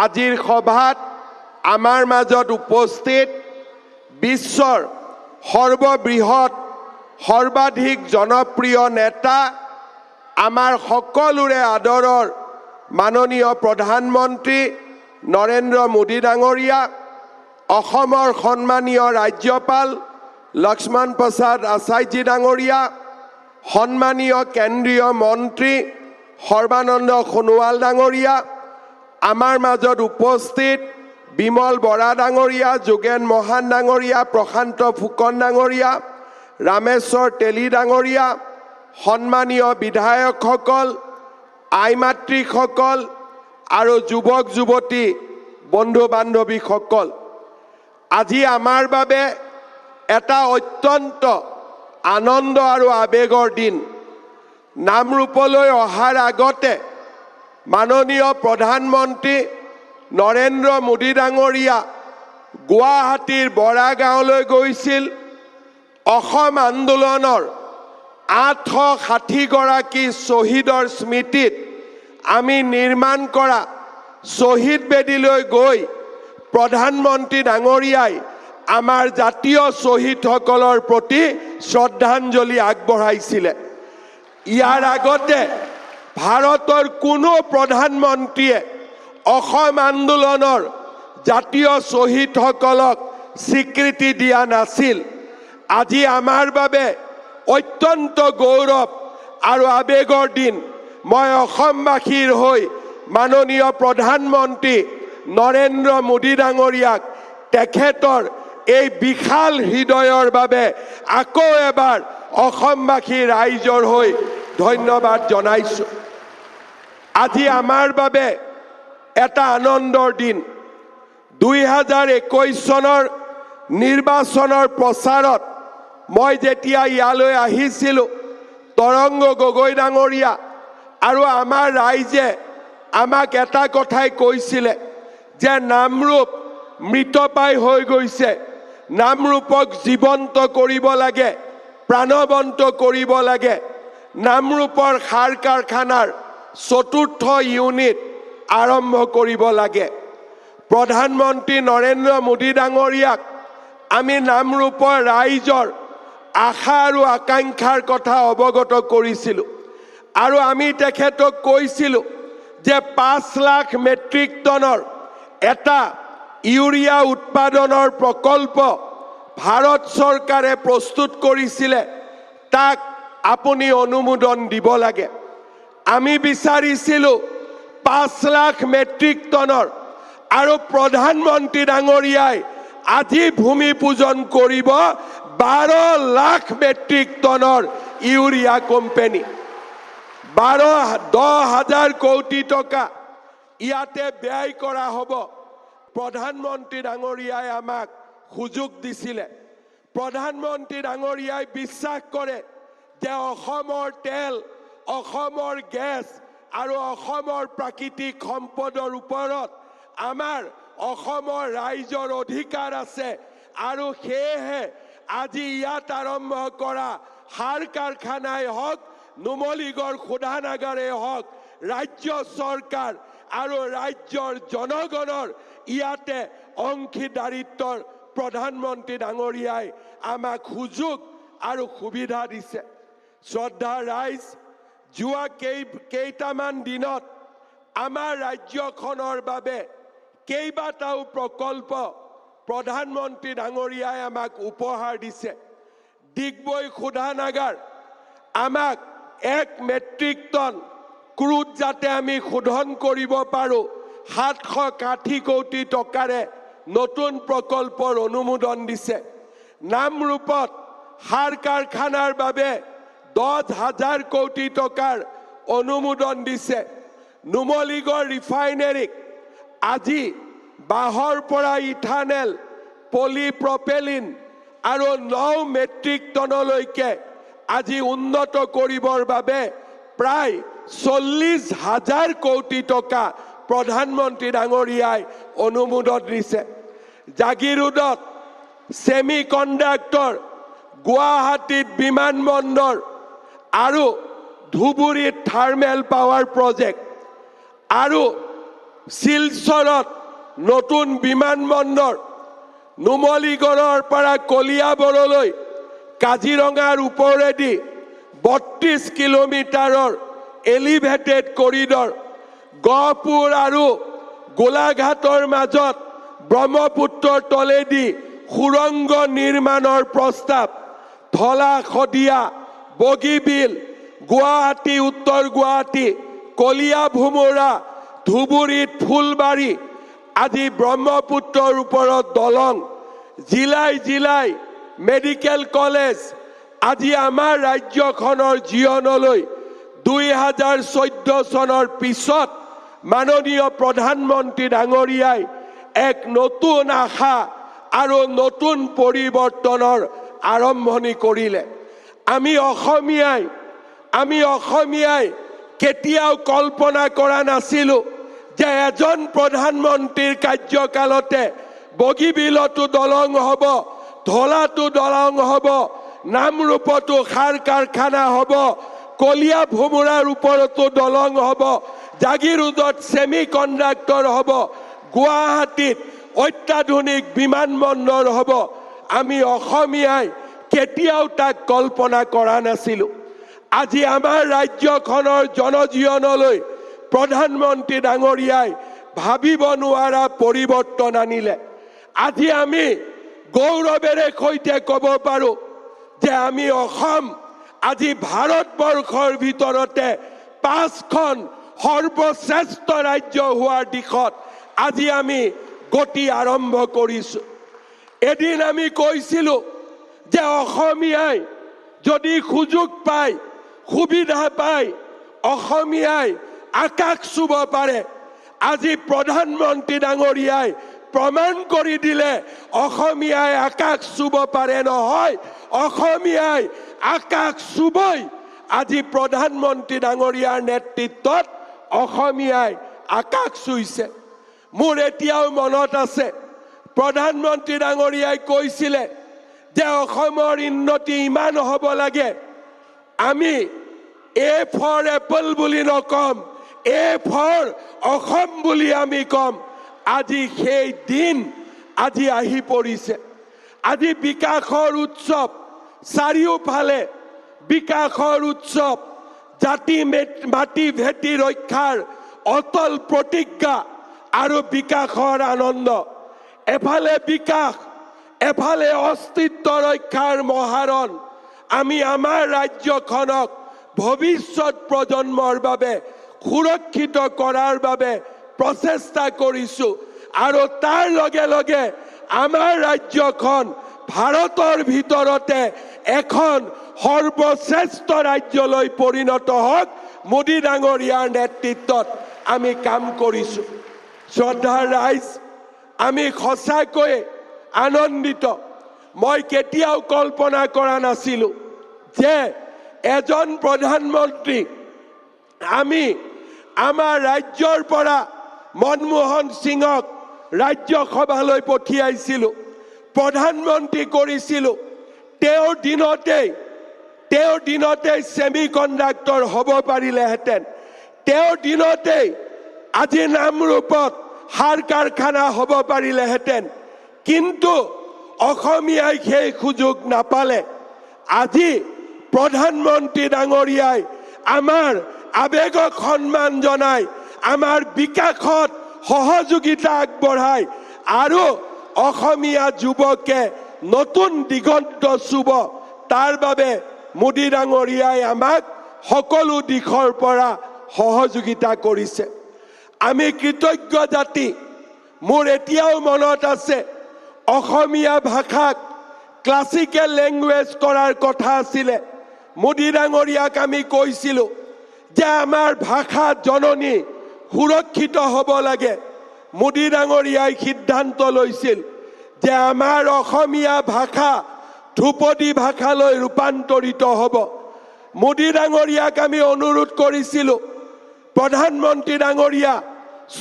আজিৰ সভাত আমাৰ মাজত উপস্থিত বিশ্বৰ সৰ্ববৃহৎ সৰ্বাধিক জনপ্ৰিয় নেতা আমাৰ সকলোৰে আদৰৰ মাননীয় প্ৰধানমন্ত্ৰী নৰেন্দ্ৰ মোদী ডাঙৰীয়া, অসমৰ সন্মানীয় ৰাজ্যপাল লক্ষ্মণ প্ৰসাদ আচাৰ্যজী ডাঙৰীয়া, সন্মানীয় কেন্দ্ৰীয় মন্ত্ৰী সৰ্বানন্দ সোণোৱাল ডাঙৰীয়া, আমাৰ মাজত উপস্থিত বিমল বৰা ডাঙৰীয়া, যোগেন মহান ডাঙৰীয়া, প্ৰশান্ত ফুকন ডাঙৰীয়া, ৰামেশ্বৰ তেলী ডাঙৰীয়া, সন্মানীয় বিধায়কসকল, আই মাতৃসকল আৰু যুৱক যুৱতী বন্ধু বান্ধৱীসকল, আজি আমাৰ বাবে এটা অত্যন্ত আনন্দ আৰু আৱেগৰ দিন। নামৰূপলৈ অহাৰ আগতে মাননীয় প্ৰধানমন্ত্ৰী নৰেন্দ্ৰ মোদী ডাঙৰীয়া গুৱাহাটীৰ বৰাগাঁৱলৈ গৈছিল। অসম আন্দোলনৰ 860 গৰাকী শ্বহীদৰ স্মৃতিত আমি নিৰ্মাণ কৰা শ্বহীদ বেদীলৈ গৈ প্ৰধানমন্ত্ৰী ডাঙৰীয়াই আমাৰ জাতীয় শ্বহীদসকলৰ প্ৰতি শ্ৰদ্ধাঞ্জলি আগবঢ়াইছিলে। ইয়াৰ আগতে ভাৰতৰ কোনো প্ৰধানমন্ত্ৰীয়ে অসম আন্দোলনৰ জাতীয় শ্বহীদসকলক স্বীকৃতি দিয়া নাছিল। আজি আমাৰ বাবে অত্যন্ত গৌৰৱ আৰু আৱেগৰ দিন। মই অসমবাসীৰ হৈ মাননীয় প্ৰধানমন্ত্ৰী নৰেন্দ্ৰ মোদী ডাঙৰীয়াক তেখেতৰ এই বিশাল হৃদয়ৰ বাবে আকৌ এবাৰ অসমবাসী ৰাইজৰ হৈ ধন্যবাদ জনাইছোঁ। আজি আমাৰ বাবে এটা আনন্দৰ দিন। 2021 চনৰ নিৰ্বাচনৰ প্ৰচাৰত মই যেতিয়া ইয়ালৈ আহিছিলোঁ, তৰংগ গগৈ ডাঙৰীয়া আৰু আমাৰ ৰাইজে আমাক এটা কথাই কৈছিলে যে নামৰূপ মৃতপ্ৰায় হৈ গৈছে, নামৰূপক জীৱন্ত কৰিব লাগে, প্ৰাণৱন্ত কৰিব লাগে। নামৰূপৰ সাৰ কাৰখানাৰ 4ৰ্থ ইউনিট আৰম্ভ কৰিব লাগে। প্ৰধানমন্ত্ৰী নৰেন্দ্ৰ মোদী ডাঙৰীয়াক আমি নামৰূপৰ ৰাইজৰ আশা আৰু আকাংক্ষাৰ কথা অৱগত কৰিছিলোঁ আৰু আমি তেখেতক কৈছিলোঁ যে 5 লাখ মেট্ৰিক টনৰ এটা ইউৰিয়া উৎপাদনৰ প্ৰকল্প ভাৰত চৰকাৰে প্ৰস্তুত কৰিছিলে, তাক আপুনি অনুমোদন দিব লাগে। আমি বিচাৰিছিলোঁ 5 লাখ মেট্ৰিক টনৰ, আৰু প্ৰধানমন্ত্ৰী ডাঙৰীয়াই আজি ভূমি পূজন কৰিব 12 লাখ মেট্ৰিক টনৰ ইউৰিয়া কোম্পানী। 10,000 কোটি টকা ইয়াতে ব্যয় কৰা হ'ব। প্ৰধানমন্ত্ৰী ডাঙৰীয়াই আমাক সুযোগ দিছিলে। প্ৰধানমন্ত্ৰী ডাঙৰীয়াই বিশ্বাস কৰে যে অসমৰ তেল, অসমৰ গেছ আৰু অসমৰ প্ৰাকৃতিক সম্পদৰ ওপৰত আমাৰ অসমৰ ৰাইজৰ অধিকাৰ আছে, আৰু সেয়েহে আজি ইয়াত আৰম্ভ কৰা সাৰ কাৰখানাই হওক, নুমলীগড় শোধনাগাৰেই হওক, ৰাজ্য চৰকাৰ আৰু ৰাজ্যৰ জনগণৰ ইয়াতে অংশীদাৰিত্বৰ প্ৰধানমন্ত্ৰী ডাঙৰীয়াই আমাক সুযোগ আৰু সুবিধা দিছে। শ্ৰদ্ধা ৰাইজ, যোৱা কেইটামান দিনত আমাৰ ৰাজ্যখনৰ বাবে কেইবাটাও প্ৰকল্প প্ৰধানমন্ত্ৰী ডাঙৰীয়াই আমাক উপহাৰ দিছে। ডিগবৈ শোধনাগাৰ আমাক 1 মেট্ৰিক টন ক্ৰুড যাতে আমি শোধন কৰিব পাৰোঁ, 760 কোটি টকাৰে নতুন প্ৰকল্পৰ অনুমোদন দিছে। নামৰূপত সাৰ কাৰখানাৰ বাবে 10,000 কোটি টকাৰ অনুমোদন দিছে। নুমলীগড় ৰিফাইনেৰীক আজি বাঁহৰ পৰা ইথানেল, পলিপ্ৰপেলিন আৰু 9 মেট্ৰিক টনলৈকে আজি উন্নত কৰিবৰ বাবে প্ৰায় 40,000 কোটি টকা প্ৰধানমন্ত্ৰী ডাঙৰীয়াই অনুমোদন দিছে। জাগিৰোডত ছেমি কণ্ডাক্টৰ, গুৱাহাটীত বিমানবন্দৰ আৰু ধুবুৰীত থাৰ্মেল পাৱাৰ প্ৰজেক্ট আৰু শিলচৰত নতুন বিমানবন্দৰ, নুমলীগড়ৰ পৰা কলিয়াবৰলৈ কাজিৰঙাৰ ওপৰেদি ৩২ কিলোমিটাৰৰ এলিভেটেড কৰিডৰ, গহপুৰ আৰু গোলাঘাটৰ মাজত ব্ৰহ্মপুত্ৰৰ তলেদি সুৰংগ নিৰ্মাণৰ প্ৰস্তাৱ, ধলা শদিয়া, বগীবিল, গুৱাহাটী, উত্তৰ গুৱাহাটী, কলিয়া ভোমোৰা, ধুবুৰীত ফুলবাৰী আদি ব্ৰহ্মপুত্ৰৰ ওপৰত দলং, জিলাই জিলাই মেডিকেল কলেজ আজি আমাৰ ৰাজ্যখনৰ জীৱনলৈ 2014 চনৰ পিছত মাননীয় প্ৰধানমন্ত্ৰী ডাঙৰীয়াই এক নতুন আশা আৰু নতুন পৰিৱৰ্তনৰ আৰম্ভণি কৰিলে। আমি অসমীয়াই কেতিয়াও কল্পনা কৰা নাছিলো যে এজন প্ৰধানমন্ত্ৰীৰ কাৰ্যকালতে বগীবিলতো দলং হ'ব, ধলাতো দলং হ'ব, নামৰূপতো সাৰ কাৰখানা হ'ব, কলিয়া ভোমোৰাৰ ওপৰতো দলং হ'ব, জাগিৰোডত ছেমি কণ্ডাক্টৰ হ'ব, গুৱাহাটীত অত্যাধুনিক বিমানবন্দৰ হ'ব। আমি অসমীয়াই কেতিয়াও তাক কল্পনা কৰা নাছিলো। আজি আমাৰ ৰাজ্যখনৰ জনজীৱনলৈ প্ৰধানমন্ত্ৰী ডাঙৰীয়াই ভাবিব নোৱাৰা পৰিৱৰ্তন আনিলে। আজি আমি গৌৰৱেৰে সৈতে ক'ব পাৰো যে আমি অসম আজি ভাৰতবৰ্ষৰ ভিতৰতে 5খন সৰ্বশ্ৰেষ্ঠ ৰাজ্য হোৱাৰ দিশত আজি আমি গতি আৰম্ভ কৰিছো। এদিন আমি কৈছিলো যে অসমীয়াই যদি সুযোগ পায়, সুবিধা পায়, অসমীয়াই আকাশ চুব পাৰে। আজি প্ৰধানমন্ত্ৰী ডাঙৰীয়াই প্ৰমাণ কৰি দিলে অসমীয়াই আকাশ চুব পাৰে নহয়, অসমীয়াই আকাশ চুবই। আজি প্ৰধানমন্ত্ৰী ডাঙৰীয়াৰ নেতৃত্বত অসমীয়াই আকাশ চুইছে। মোৰ এতিয়াও মনত আছে প্ৰধানমন্ত্ৰী ডাঙৰীয়াই কৈছিলে যে অসমৰ উন্নতি ইমান হ'ব লাগে, আমি এ ফৰ এপল বুলি নকম, এ ফৰ অসম বুলি আমি কম। আজি সেই দিন আজি আহি পৰিছে। আজি বিকাশৰ উৎসৱ, চাৰিওফালে বিকাশৰ উৎসৱ, জাতি মাটি ভেটি ৰক্ষাৰ অটল প্ৰতিজ্ঞা আৰু বিকাশৰ আনন্দ। এফালে বিকাশ, এফালে অস্তিত্ব ৰক্ষাৰ মহাৰণ। আমি আমাৰ ৰাজ্যখনক ভৱিষ্যত প্ৰজন্মৰ বাবে সুৰক্ষিত কৰাৰ বাবে প্ৰচেষ্টা কৰিছো আৰু তাৰ লগে লগে আমাৰ ৰাজ্যখন ভাৰতৰ ভিতৰতে এখন সৰ্বশ্ৰেষ্ঠ ৰাজ্যলৈ পৰিণত হওক। মোদী ডাঙৰীয়াৰ নেতৃত্বত আমি কাম কৰিছো। শ্ৰদ্ধাৰ ৰাইজ, আমি সঁচাকৈ আনন্দিত। মই কেতিয়াও কল্পনা কৰা নাছিলো যে এজন প্ৰধানমন্ত্ৰী আমি আমাৰ ৰাজ্যৰ পৰা মনমোহন সিঙক ৰাজ্যসভালৈ পঠিয়াইছিলো, প্ৰধানমন্ত্ৰী কৰিছিলো। তেওঁৰ দিনতেই ছেমি কণ্ডাক্টৰ হ'ব পাৰিলেহেঁতেন। তেওঁৰ দিনতেই আজি নামৰূপত সাৰ কাৰখানা হ'ব পাৰিলেহেঁতেন, কিন্তু অসমীয়াই সেই সুযোগ নাপালে। আজি প্ৰধানমন্ত্ৰী ডাঙৰীয়াই আমাৰ আবেগক সন্মান জনাই, আমাৰ বিকাশত সহযোগিতা আগবঢ়াই আৰু অসমীয়া যুৱকে নতুন দিগন্ত চুব, তাৰ বাবে মোদী ডাঙৰীয়াই আমাক সকলো দিশৰ পৰা সহযোগিতা কৰিছে। আমি কৃতজ্ঞ জাতি। মোৰ এতিয়াও মনত আছে অসমীয়া ভাষাক ক্লাছিকেল লেংগুৱেজ কৰাৰ কথা আছিলে। মোদী ডাঙৰীয়াক আমি কৈছিলো যে আমাৰ ভাষা জননী সুৰক্ষিত হ'ব লাগে। মোদী ডাঙৰীয়াই সিদ্ধান্ত লৈছিল যে আমাৰ অসমীয়া ভাষা ধ্ৰুপদী ভাষালৈ ৰূপান্তৰিত হ'ব। মোদী ডাঙৰীয়াক আমি অনুৰোধ কৰিছিলো, প্ৰধানমন্ত্ৰী ডাঙৰীয়া,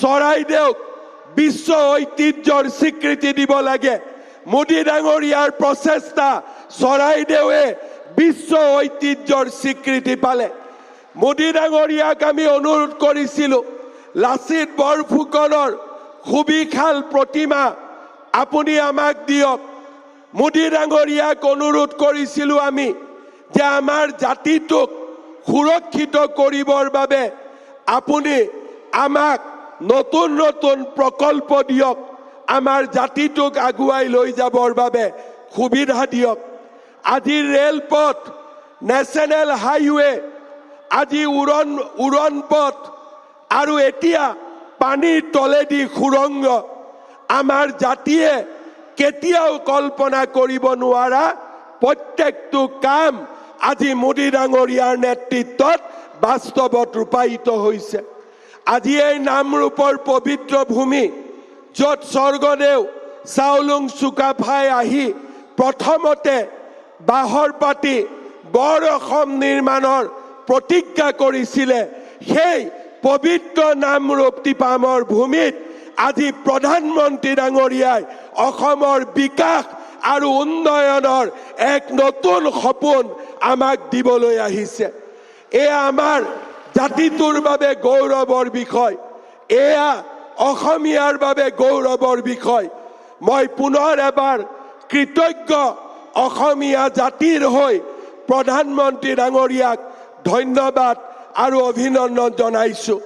চৰাইদেউক বিশ্ব ঐতিহ্যৰ স্বীকৃতি দিব লাগে। মোদী ডাঙৰীয়াৰ প্ৰচেষ্টা চৰাইদেউৱে বিশ্ব ঐতিহ্যৰ স্বীকৃতি পালে। মোদী ডাঙৰীয়াক আমি অনুৰোধ কৰিছিলো লাচিত বৰফুকনৰ সুবিশাল প্ৰতিমা আপুনি আমাক দিয়ক। মোদী ডাঙৰীয়াক অনুৰোধ কৰিছিলোঁ আমি যে আমাৰ জাতিটোক সুৰক্ষিত কৰিবৰ বাবে আপুনি আমাক নতুন নতুন প্ৰকল্প দিয়ক, আমাৰ জাতিটোক আগুৱাই লৈ যাবৰ বাবে সুবিধা দিয়ক। আজি ৰেলপথ, নেশ্যনেল হাইৱে, আজি উৰণ পথ আৰু এতিয়া পানীৰ তলেদি সুৰংগ, আমাৰ জাতিয়ে কেতিয়াও কল্পনা কৰিব নোৱাৰা প্ৰত্যেকটো কাম আজি মোদী ডাঙৰীয়াৰ নেতৃত্বত বাস্তৱত ৰূপায়িত হৈছে। আজি এই নামৰূপৰ পবিত্ৰ ভূমি, য'ত স্বৰ্গদেউ চাওলুং চুকাফাই আহি প্ৰথমতে বাঁহৰ পাতি বৰ অসম নিৰ্মাণৰ প্ৰতিজ্ঞা কৰিছিলে, সেই পবিত্ৰ নামৰূপ টিপামৰ ভূমিত আজি প্ৰধানমন্ত্ৰী ডাঙৰীয়াই অসমৰ বিকাশ আৰু উন্নয়নৰ এক নতুন সপোন আমাক দিবলৈ আহিছে। এয়া আমাৰ জাতিটোৰ বাবে গৌৰৱৰ বিষয়, এয়া অসমীয়াৰ বাবে গৌৰৱৰ বিষয়। মই পুনৰ এবাৰ কৃতজ্ঞ অসমীয়া জাতিৰ হৈ প্ৰধানমন্ত্ৰী ডাঙৰীয়াক ধন্যবাদ আৰু অভিনন্দন জনাইছোঁ।